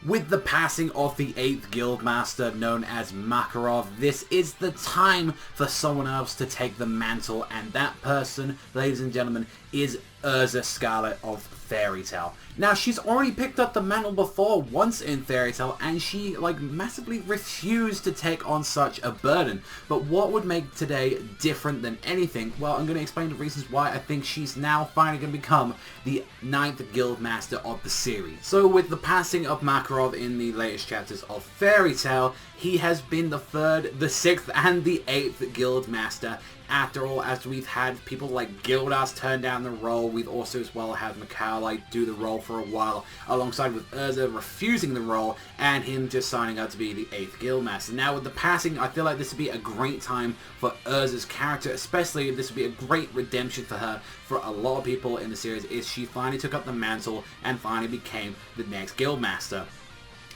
With the passing of the 8th Guildmaster known as Makarov, this is the time for someone else to take the mantle, and that person, ladies and gentlemen, is Erza Scarlet of Fairy Tail. Now, she's already picked up the mantle before once in Fairy Tail, and she, massively refused to take on such a burden. But what would make today different than anything? Well, I'm going to explain the reasons why I think she's now finally going to become the 9th Guildmaster of the series. So, with the passing of Makarov in the latest chapters of Fairy Tail, he has been the 3rd, the 6th, and the 8th Guildmaster. After all, as we've had people like Gildas turn down the role, we've also as well had Makarov do the role for a while, alongside with Erza refusing the role, and him just signing up to be the 8th Guildmaster. Now with the passing, I feel like this would be a great time for Erza's character, especially this would be a great redemption for her. For a lot of people in the series, is she finally took up the mantle and finally became the next Guildmaster.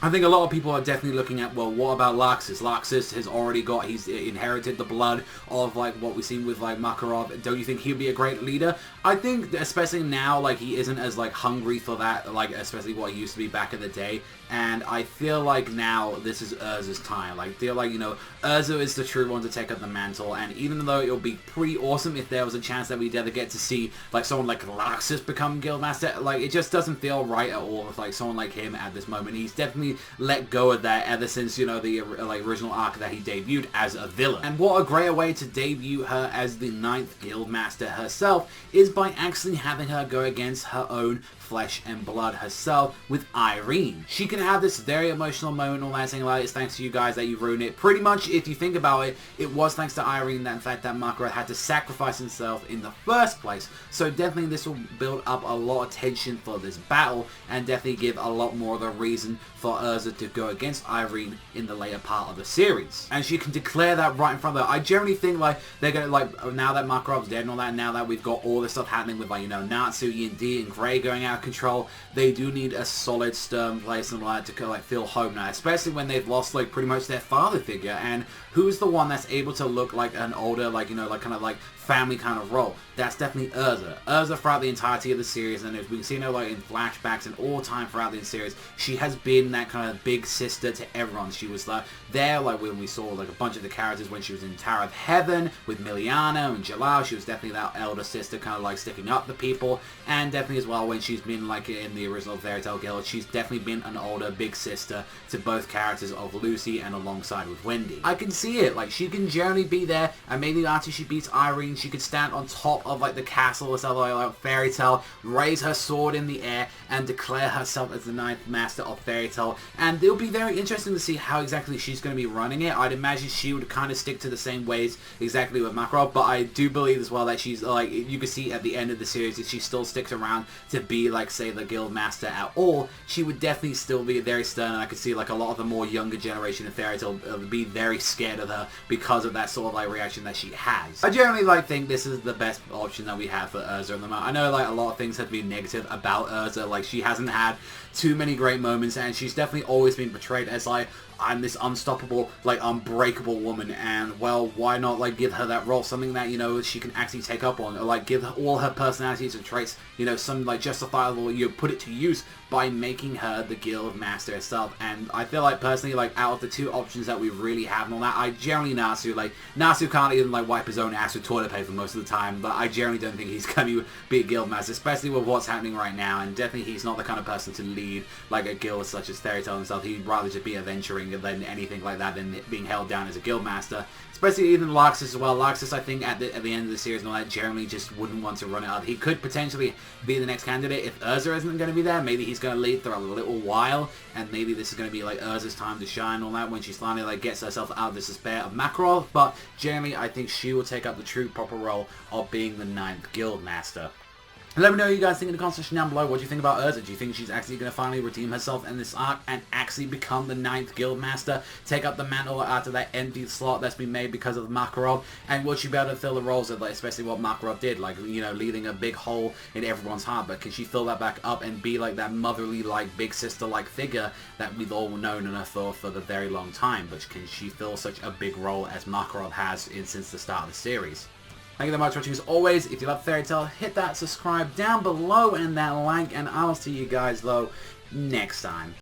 I think a lot of people are definitely looking at, well, what about Laxus? Laxus has already got, he's inherited the blood of, what we've seen with, Makarov. Don't you think he'd be a great leader? I think, especially now, he isn't as, hungry for that, especially what he used to be back in the day. And I feel like now this is Erza's time. Erza is the true one to take up the mantle. And even though it would be pretty awesome if there was a chance that we'd ever get to see, someone like Laxus become Guildmaster, it just doesn't feel right at all with, someone like him at this moment. He's definitely let go of that ever since, the original arc that he debuted as a villain. And what a greater way to debut her as the 9th Guildmaster herself is by actually having her go against her own flesh and blood herself with Irene. She can have this very emotional moment, all that saying, it's thanks to you guys that you ruined it. Pretty much, if you think about it, it was thanks to Irene that in fact that Makarov had to sacrifice himself in the first place. So definitely this will build up a lot of tension for this battle, and definitely give a lot more of a reason for Erza to go against Irene in the later part of the series. And she can declare that right in front of her. I generally think they're gonna now that Makarov's dead and all that, now that we've got all this stuff happening with Natsu, D, and Gray going out of control, they do need a solid stern place and to feel home now, especially when they've lost pretty much their father figure. And who's the one that's able to look like an older family kind of role? That's definitely Erza. Erza throughout the entirety of the series, and as we've seen her in flashbacks and all time throughout the series, she has been that kind of big sister to everyone. She was there when we saw a bunch of the characters when she was in Tower of Heaven with Miliana and Jalal. She was definitely that elder sister kind of sticking up for people, and definitely as well when she's been in the original Fairy Tail Guild, she's definitely been an older big sister to both characters of Lucy and alongside with Wendy. I can see it, she can generally be there, and maybe after she beats Irene, she could stand on top of the castle or something Fairy Tail, raise her sword in the air, and declare herself as the 9th Master of Fairy Tail. And it'll be very interesting to see how exactly she's going to be running it. I'd imagine she would kind of stick to the same ways exactly with Makarov, but I do believe as well that she's you can see at the end of the series, if she still sticks around to be say the Guild Master at all, she would definitely still be very stern, and I could see a lot of the more younger generation of Fairy Tail be very scared of her because of that sort of reaction that she has. I generally think this is the best option that we have for Erza at the moment. I know a lot of things have been negative about Erza, she hasn't had too many great moments, and she's definitely always been portrayed as I'm this unstoppable, unbreakable woman, and, well, why not, give her that role, something that, she can actually take up on, or, give her all her personalities and traits, some, justifiable, put it to use by making her the Guild Master herself. And I feel personally, out of the two options that we really have and all that, I generally Natsu can't even, wipe his own ass with toilet paper most of the time, but I generally don't think he's going to be a Guild Master, especially with what's happening right now, and definitely he's not the kind of person to lead, a guild such as Fairy Tail himself. He'd rather just be adventuring than anything like that, than being held down as a Guild Master. Especially even Laxus as well. Laxus, I think, at the end of the series and all that, generally just wouldn't want to run it up. He could potentially be the next candidate if Erza isn't going to be there. Maybe he's going to lead for a little while, and maybe this is going to be Erza's time to shine and all that, when she finally gets herself out of the despair of Makarov. But generally, I think she will take up the true proper role of being the 9th Guild Master. Let me know what you guys think in the comment section down below. What do you think about Erza? Do you think she's actually going to finally redeem herself in this arc and actually become the 9th Guild Master, take up the mantle after that empty slot that's been made because of Makarov? And will she be able to fill the roles of, especially what Makarov did, leaving a big hole in everyone's heart? But can she fill that back up and be that motherly, big sister-like figure that we've all known her for the very long time? But can she fill such a big role as Makarov has since the start of the series? Thank you very much for watching. As always, if you love Fairy Tail, hit that subscribe down below and that like, and I'll see you guys, though, next time.